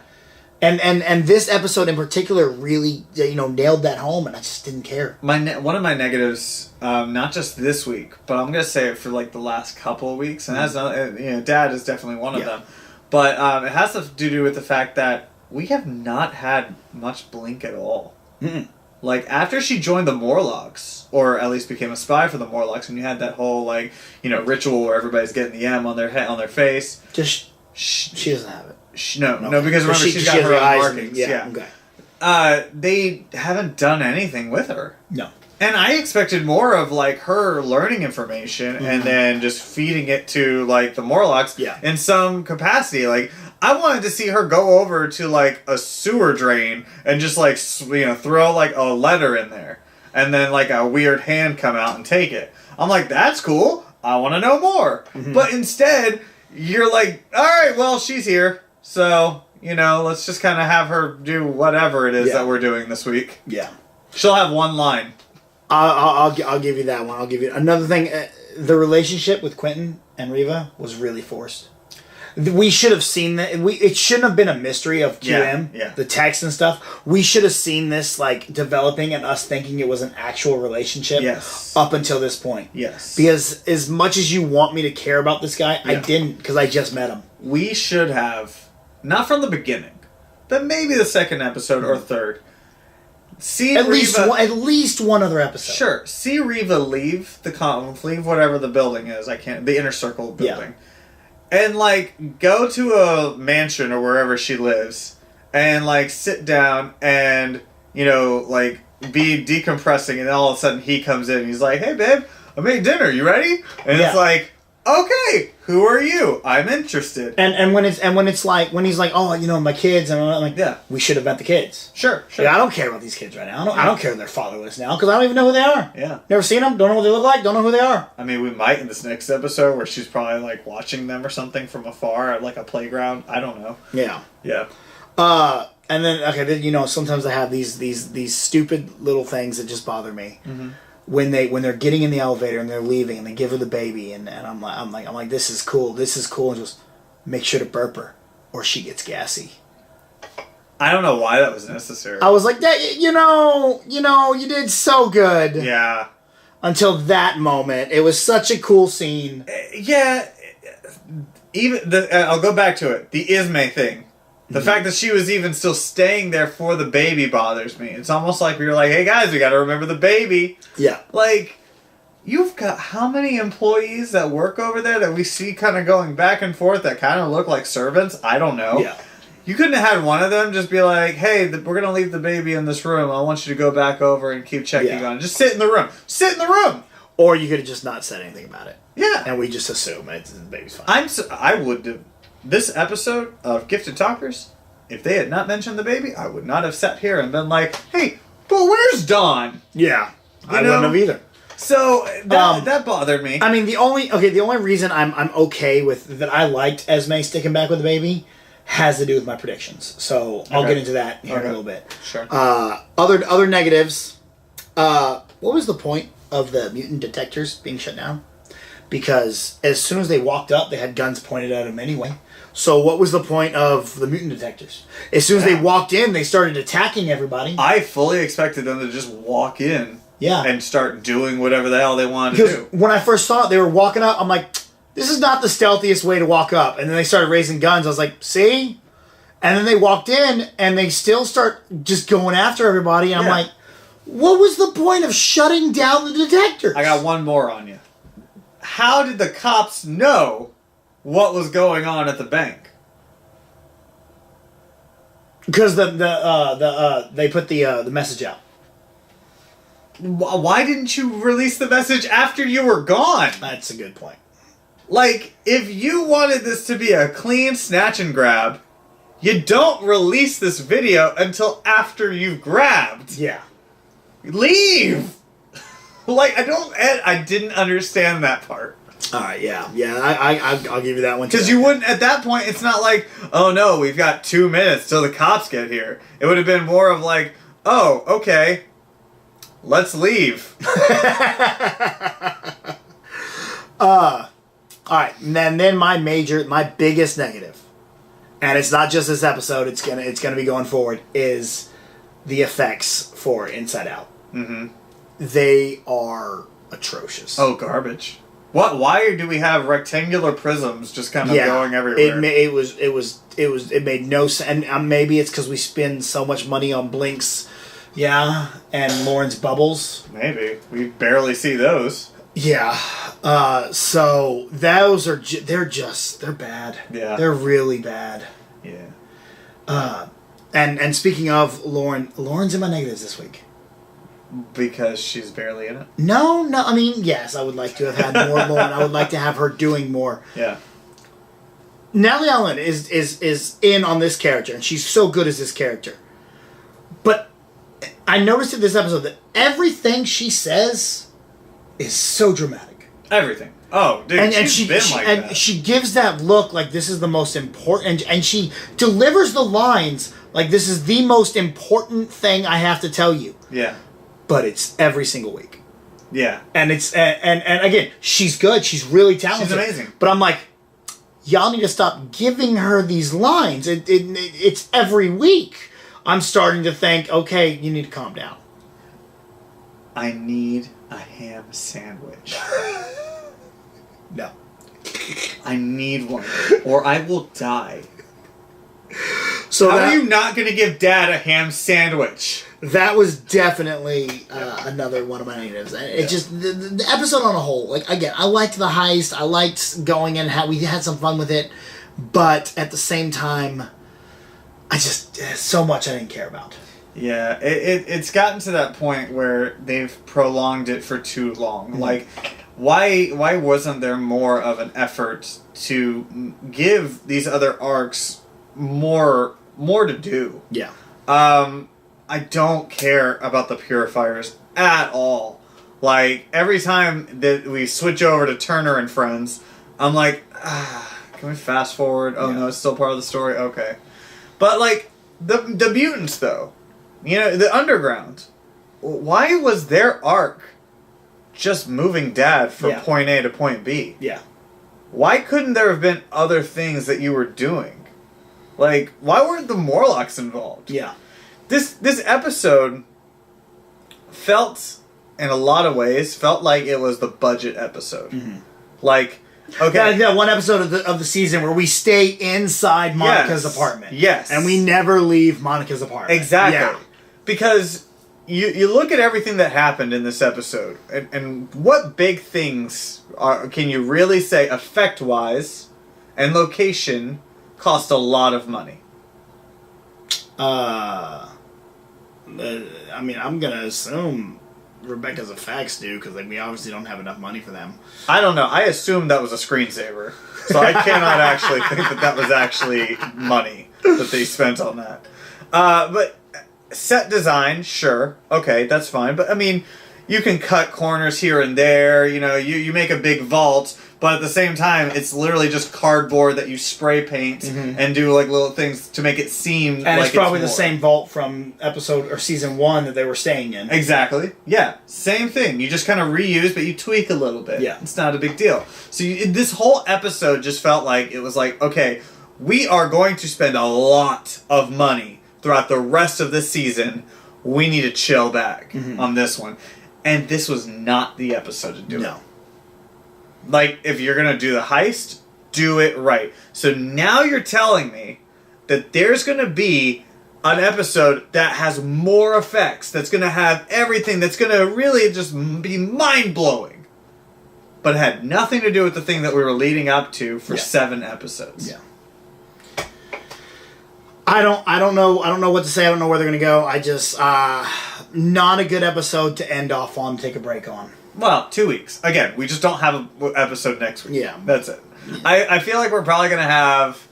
Speaker 1: and this episode in particular really nailed that home, and I just didn't care.
Speaker 2: One of my negatives, not just this week, but I'm gonna say it for like the last couple of weeks, and Dad is definitely one of them. But it has to do with the fact that we have not had much Blink at all.
Speaker 1: Mm-mm.
Speaker 2: Like after she joined the Morlocks, or at least became a spy for the Morlocks, and you had that whole ritual where everybody's getting the M on their head on their face.
Speaker 1: Just she doesn't have it.
Speaker 2: No, because remember she's got her own markings.
Speaker 1: Yeah. Okay.
Speaker 2: They haven't done anything with her.
Speaker 1: No.
Speaker 2: And I expected more of like her learning information and then just feeding it to like the Morlocks in some capacity. Like I wanted to see her go over to like a sewer drain and just like throw like a letter in there, and then like a weird hand come out and take it. I'm like, that's cool. I want to know more. Mm-hmm. But instead, you're like, all right, well, she's here. So, let's just kind of have her do whatever it is that we're doing this week.
Speaker 1: Yeah.
Speaker 2: She'll have one line.
Speaker 1: I'll give you that one. I'll give you another thing. The relationship with Quentin and Riva was really forced. We should have seen that. It shouldn't have been a mystery of QM, the text and stuff. We should have seen this like developing and us thinking it was an actual relationship up until this point.
Speaker 2: Yes.
Speaker 1: Because as much as you want me to care about this guy, I didn't because I just met him.
Speaker 2: We should have. Not from the beginning, but maybe the second episode or third. See
Speaker 1: at least one other episode.
Speaker 2: Sure. See Riva leave leave whatever the building is. The Inner Circle building, and like go to a mansion or wherever she lives, and like sit down and like be decompressing, and all of a sudden he comes in and he's like, "Hey babe, I made dinner. You ready?" And it's like, okay, who are you? I'm interested.
Speaker 1: And when he's like, oh, my kids, and I'm like, we should have met the kids.
Speaker 2: Sure.
Speaker 1: Yeah, I don't care about these kids right now. I don't care they're fatherless now because I don't even know who they are.
Speaker 2: Yeah.
Speaker 1: Never seen them. Don't know what they look like. Don't know who they are.
Speaker 2: I mean, we might in this next episode where she's probably like watching them or something from afar at like a playground. I don't know.
Speaker 1: Yeah.
Speaker 2: Yeah.
Speaker 1: And then sometimes I have these stupid little things that just bother me. Mm-hmm. When they're getting in the elevator and they're leaving and they give her the baby and I'm like this is cool and just make sure to burp her or she gets gassy.
Speaker 2: I don't know why that was necessary.
Speaker 1: I was like that you did so good.
Speaker 2: Yeah.
Speaker 1: Until that moment, it was such a cool scene.
Speaker 2: Yeah. Even I'll go back to it. The Ismay thing. The fact that she was even still staying there for the baby bothers me. It's almost like we were like, hey guys, we gotta remember the baby.
Speaker 1: Yeah.
Speaker 2: Like, you've got how many employees that work over there that we see kind of going back and forth that kind of look like servants? I don't know.
Speaker 1: Yeah.
Speaker 2: You couldn't have had one of them just be like, hey, we're gonna leave the baby in this room. I want you to go back over and keep checking on it. Just sit in the room. Sit in the room!
Speaker 1: Or you could have just not said anything about it.
Speaker 2: Yeah.
Speaker 1: And we just assume the baby's fine.
Speaker 2: I would have... This episode of Gifted Talkers, if they had not mentioned the baby, I would not have sat here and been like, hey, but where's Dawn?
Speaker 1: Yeah. I wouldn't have either.
Speaker 2: So that bothered me.
Speaker 1: I mean, the only reason I'm okay with that I liked Esme sticking back with the baby has to do with my predictions. So I'll get into that here in a little bit.
Speaker 2: Sure.
Speaker 1: Other negatives. What was the point of the mutant detectors being shut down? Because as soon as they walked up, they had guns pointed at them anyway. So what was the point of the mutant detectors? As soon as they walked in, they started attacking everybody.
Speaker 2: I fully expected them to just walk in and start doing whatever the hell they wanted to do.
Speaker 1: When I first saw it, they were walking up. I'm like, this is not the stealthiest way to walk up. And then they started raising guns. I was like, see? And then they walked in, and they still start just going after everybody. And I'm like, what was the point of shutting down the detectors?
Speaker 2: I got one more on you. How did the cops know what was going on at the bank?
Speaker 1: Because they put the message out.
Speaker 2: Why didn't you release the message after you were gone?
Speaker 1: That's a good point.
Speaker 2: Like, if you wanted this to be a clean snatch and grab, you don't release this video until after you've grabbed.
Speaker 1: Yeah.
Speaker 2: Leave! Like, I didn't understand that part.
Speaker 1: Alright, yeah. I'll give you that one.
Speaker 2: Because you wouldn't, at that point, it's not like, oh no, we've got 2 minutes till the cops get here. It would have been more of like, oh, okay, let's leave.
Speaker 1: Alright, and then my biggest negative, and it's not just this episode, it's gonna be going forward, is the effects for Inside Out.
Speaker 2: Mm-hmm.
Speaker 1: They are atrocious.
Speaker 2: Oh, garbage. What? Why do we have rectangular prisms just kind of going everywhere?
Speaker 1: It made no sense. And maybe it's because we spend so much money on blinks, and Lauren's bubbles.
Speaker 2: Maybe we barely see those.
Speaker 1: Yeah. So those are they're bad.
Speaker 2: Yeah.
Speaker 1: They're really bad.
Speaker 2: Yeah.
Speaker 1: And speaking of Lauren's in my negatives this week.
Speaker 2: Because she's barely in it?
Speaker 1: No. I mean, yes, I would like to have had more Lauren. I would like to have her doing more.
Speaker 2: Yeah.
Speaker 1: Natalie Allen is in on this character, and she's so good as this character. But I noticed in this episode that everything she says is so dramatic.
Speaker 2: Everything. Oh, dude, she's been like that.
Speaker 1: And she gives that look like this is the most important, and she delivers the lines like this is the most important thing I have to tell you.
Speaker 2: Yeah.
Speaker 1: But it's every single week.
Speaker 2: Yeah.
Speaker 1: And it's and again, she's good. She's really talented.
Speaker 2: She's amazing.
Speaker 1: But I'm like, y'all need to stop giving her these lines. It's every week. I'm starting to think, okay, you need to calm down.
Speaker 2: I need a ham sandwich.
Speaker 1: No.
Speaker 2: I need one, or I will die.
Speaker 1: So
Speaker 2: how are you not going to give Dad a ham sandwich?
Speaker 1: That was definitely another one of my negatives. It just the episode on a whole. Like again, I liked the heist. I liked going and how we had some fun with it, but at the same time, I just so much I didn't care about.
Speaker 2: Yeah, it's gotten to that point where they've prolonged it for too long. Mm-hmm. Like, why wasn't there more of an effort to give these other arcs more to do?
Speaker 1: Yeah.
Speaker 2: I don't care about the purifiers at all. Like, every time that we switch over to Turner and Friends, I'm like, can we fast forward? Oh, no, it's still part of the story? Okay. But, like, the mutants, though, the underground, why was their arc just moving Dad from point A to point B?
Speaker 1: Yeah.
Speaker 2: Why couldn't there have been other things that you were doing? Like, why weren't the Morlocks involved?
Speaker 1: Yeah.
Speaker 2: This episode felt, in a lot of ways, like it was the budget episode. Mm-hmm. Like, okay,
Speaker 1: that one episode of the season where we stay inside Monica's apartment.
Speaker 2: Yes,
Speaker 1: and we never leave Monica's apartment.
Speaker 2: Exactly.
Speaker 1: Yeah.
Speaker 2: Because you look at everything that happened in this episode, and what big things can you really say effect-wise and location cost a lot of money?
Speaker 1: I mean, I'm gonna assume Rebecca's effects do, because we obviously don't have enough money for them.
Speaker 2: I don't know. I assumed that was a screensaver, so I cannot actually think that was actually money that they spent on that. But set design, sure, okay, that's fine. But I mean, you can cut corners here and there. You make a big vault, but at the same time, it's literally just cardboard that you spray paint and do like little things to make it seem.
Speaker 1: And
Speaker 2: like
Speaker 1: it's probably the same vault from episode or season 1 that they were staying in.
Speaker 2: Exactly. Yeah, same thing. You just kind of reuse, but you tweak a little bit.
Speaker 1: Yeah,
Speaker 2: it's not a big deal. So this whole episode just felt like it was like, okay, we are going to spend a lot of money throughout the rest of this season. We need to chill back on this one. And this was not the episode to do it.
Speaker 1: No.
Speaker 2: Like, if you're going to do the heist, do it right. So now you're telling me that there's going to be an episode that has more effects, that's going to have everything, that's going to really just be mind-blowing. But it had nothing to do with the thing that we were leading up to for 7 episodes.
Speaker 1: Yeah. I don't know what to say. I don't know where they're going to go. I just not a good episode to end off on, take a break on.
Speaker 2: Well, 2 weeks. Again, we just don't have an episode next week.
Speaker 1: Yeah.
Speaker 2: That's it. I feel like we're probably going to have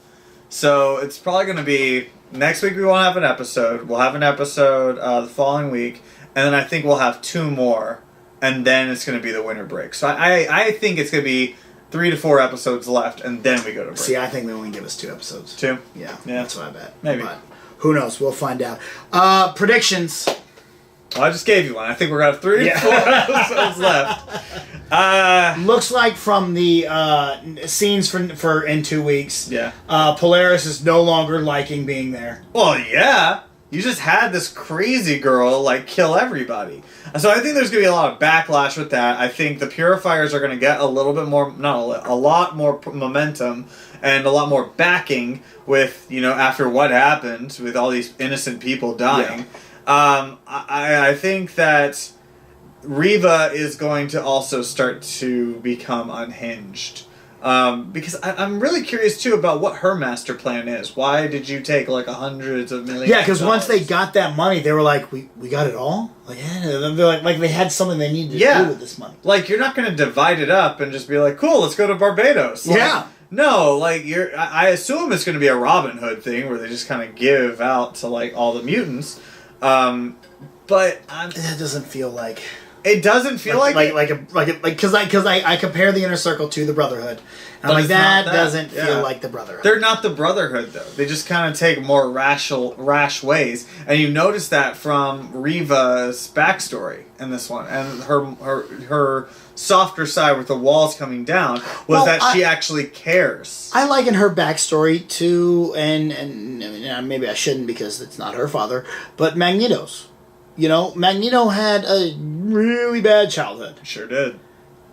Speaker 2: So it's probably going to be next week. We won't have an episode. We'll have an episode the following week, and then I think we'll have 2 more, and then it's going to be the winter break. So I think it's going to be 3 to 4 episodes left, and then we go to break.
Speaker 1: See, I think they only give us 2 episodes.
Speaker 2: 2?
Speaker 1: Yeah,
Speaker 2: Yeah.
Speaker 1: that's what I bet.
Speaker 2: Maybe.
Speaker 1: But who knows? We'll find out. Predictions.
Speaker 2: Well, I just gave you one. I think we're going to have 3 to 4 episodes left.
Speaker 1: Looks like from the scenes for in 2 weeks,
Speaker 2: Yeah.
Speaker 1: Polaris is no longer liking being there.
Speaker 2: Well, yeah. You just had this crazy girl, like, kill everybody. So I think there's going to be a lot of backlash with that. I think the Purifiers are going to get a little bit more, a lot more momentum and a lot more backing with, after what happened with all these innocent people dying.
Speaker 1: Yeah.
Speaker 2: I think that Reva is going to also start to become unhinged. Because I'm really curious, too, about what her master plan is. Why did you take, like, hundreds of millions
Speaker 1: Yeah, because
Speaker 2: of
Speaker 1: once they
Speaker 2: dollars?
Speaker 1: got that money, they were like, we got it all? Like, yeah. They're like they had something they needed to do with this money.
Speaker 2: Like, you're not going to divide it up and just be like, cool, let's go to Barbados. Like,
Speaker 1: Yeah.
Speaker 2: No, like, I assume it's going to be a Robin Hood thing where they just kind of give out to, like, all the mutants. But
Speaker 1: That doesn't feel like...
Speaker 2: it doesn't feel like
Speaker 1: because I compare the Inner Circle to the Brotherhood, and
Speaker 2: But
Speaker 1: I'm like
Speaker 2: it's not
Speaker 1: that
Speaker 2: that.
Speaker 1: doesn't
Speaker 2: Yeah.
Speaker 1: feel like the Brotherhood.
Speaker 2: They're not the Brotherhood, though. They just kind of take more rash ways. And you notice that from Reva's backstory in this one. And her softer side with the walls coming down was that she actually cares.
Speaker 1: I like in her backstory too, and maybe I shouldn't because it's not her father, but Magneto's. Magneto had a really bad childhood.
Speaker 2: Sure did.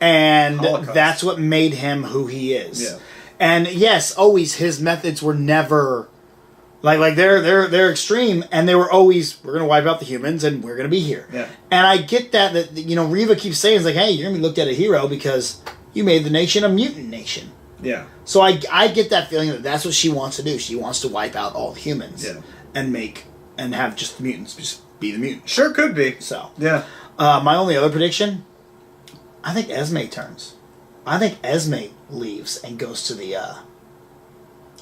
Speaker 1: And
Speaker 2: Holocaust.
Speaker 1: that's what made him who he is.
Speaker 2: Yeah.
Speaker 1: And yes, always his methods were never like they're extreme, and they were always, we're gonna wipe out the humans and we're gonna be here.
Speaker 2: Yeah.
Speaker 1: And I get that Reva keeps saying, it's like, hey, you're gonna be looked at a hero because you made the nation a mutant nation.
Speaker 2: Yeah.
Speaker 1: So I get that feeling that that's what she wants to do. She wants to wipe out all the humans.
Speaker 2: Yeah.
Speaker 1: And have just the mutants just be the mutants.
Speaker 2: Sure could be.
Speaker 1: So
Speaker 2: Yeah.
Speaker 1: my only other prediction, I think Esme turns. I think Esme leaves and goes to the.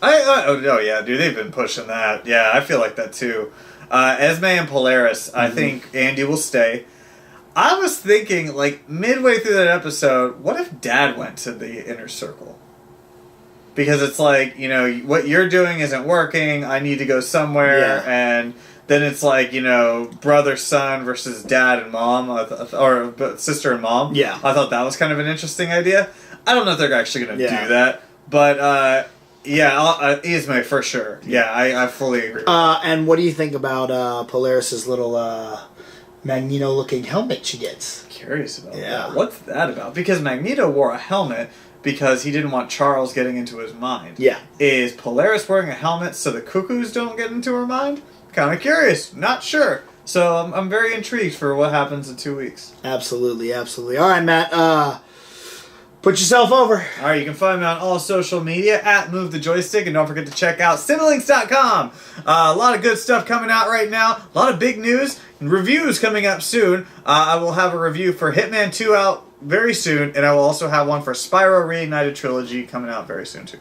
Speaker 2: Oh yeah, dude, they've been pushing that. Yeah, I feel like that too. Esme and Polaris, I think Andy will stay. I was thinking, like, midway through that episode, what if Dad went to the Inner Circle? Because it's like, what you're doing isn't working, I need to go somewhere, and then it's like, brother, son versus dad and mom, or sister and mom.
Speaker 1: Yeah.
Speaker 2: I thought that was kind of an interesting idea. I don't know if they're actually going to
Speaker 1: Yeah.
Speaker 2: do that, but, Esme for sure. Yeah, I fully agree.
Speaker 1: And what do you think about Polaris's little Magneto-looking helmet she gets?
Speaker 2: Curious about
Speaker 1: Yeah.
Speaker 2: that. What's that about? Because Magneto wore a helmet because he didn't want Charles getting into his mind.
Speaker 1: Yeah.
Speaker 2: Is Polaris wearing a helmet so the cuckoos don't get into her mind? Kind of curious. Not sure. So I'm very intrigued for what happens in 2 weeks.
Speaker 1: Absolutely, absolutely. All right, Matt. Put yourself over.
Speaker 2: All right, you can find me on all social media at Move the Joystick, and don't forget to check out Cinelinks.com. A lot of good stuff coming out right now. A lot of big news and reviews coming up soon. I will have a review for Hitman 2 out very soon, and I will also have one for Spyro Reignited Trilogy coming out very soon too.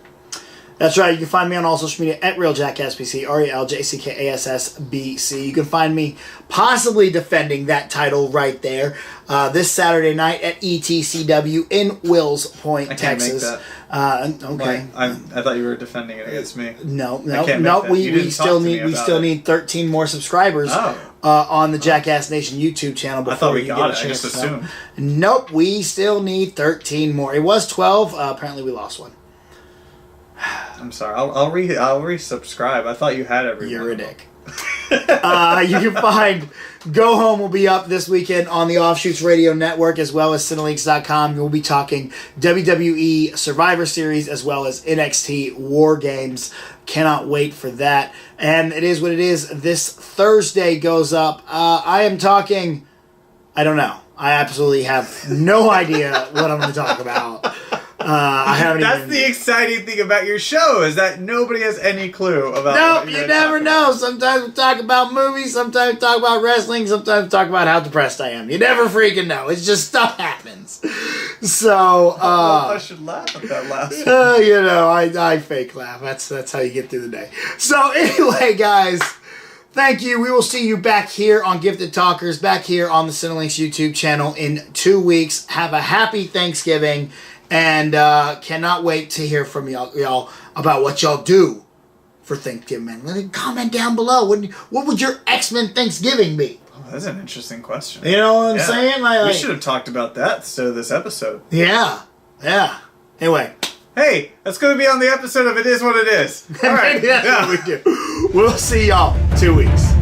Speaker 1: That's right. You can find me on all social media at RealJackassBC, RealJackassBC. You can find me possibly defending that title right there this Saturday night at ETCW in Wills Point,
Speaker 2: I can't
Speaker 1: Texas.
Speaker 2: make that.
Speaker 1: Okay.
Speaker 2: I thought you were defending it against me.
Speaker 1: No.
Speaker 2: can't make that. You
Speaker 1: We
Speaker 2: didn't
Speaker 1: still
Speaker 2: talk to me
Speaker 1: need we
Speaker 2: about
Speaker 1: still
Speaker 2: it.
Speaker 1: need 13 more subscribers on the Jackass Nation YouTube channel before
Speaker 2: I thought we
Speaker 1: you
Speaker 2: got
Speaker 1: get a
Speaker 2: it. I
Speaker 1: chance
Speaker 2: just
Speaker 1: to know.
Speaker 2: assumed.
Speaker 1: Nope, we still need 13 more. It was 12. Apparently, we lost one.
Speaker 2: I'm sorry. I'll resubscribe. I thought you had everyone.
Speaker 1: You're a dick. You can find Go Home will be up this weekend on the Offshoots Radio Network as well as Cinelinks.com. We'll be talking WWE Survivor Series as well as NXT War Games. Cannot wait for that. And it is what it is. This Thursday goes up. I am talking... I don't know. I absolutely have no idea what I'm going to talk about. I haven't
Speaker 2: That's
Speaker 1: even...
Speaker 2: the exciting thing about your show is that nobody has any clue about.
Speaker 1: Nope,
Speaker 2: what
Speaker 1: you
Speaker 2: you're
Speaker 1: never
Speaker 2: talking
Speaker 1: know.
Speaker 2: about.
Speaker 1: Sometimes we talk about movies, sometimes we talk about wrestling, sometimes we talk about how depressed I am. You never freaking know. It's just stuff happens. So,
Speaker 2: I should laugh at that last one.
Speaker 1: you know, I fake laugh. That's how you get through the day. So anyway, guys, thank you. We will see you back here on Gifted Talkers, back here on the Cinelinx YouTube channel in 2 weeks. Have a happy Thanksgiving, and cannot wait to hear from y'all about what y'all do for Thanksgiving. Let me comment down below. What would your X-Men Thanksgiving be?
Speaker 2: That's an interesting question.
Speaker 1: You know what I'm saying?
Speaker 2: We should have talked about that instead of this episode.
Speaker 1: Yeah. Anyway.
Speaker 2: Hey, that's going to be on the episode of It Is What It Is. All right.
Speaker 1: Maybe that's what we do. We'll see y'all 2 weeks.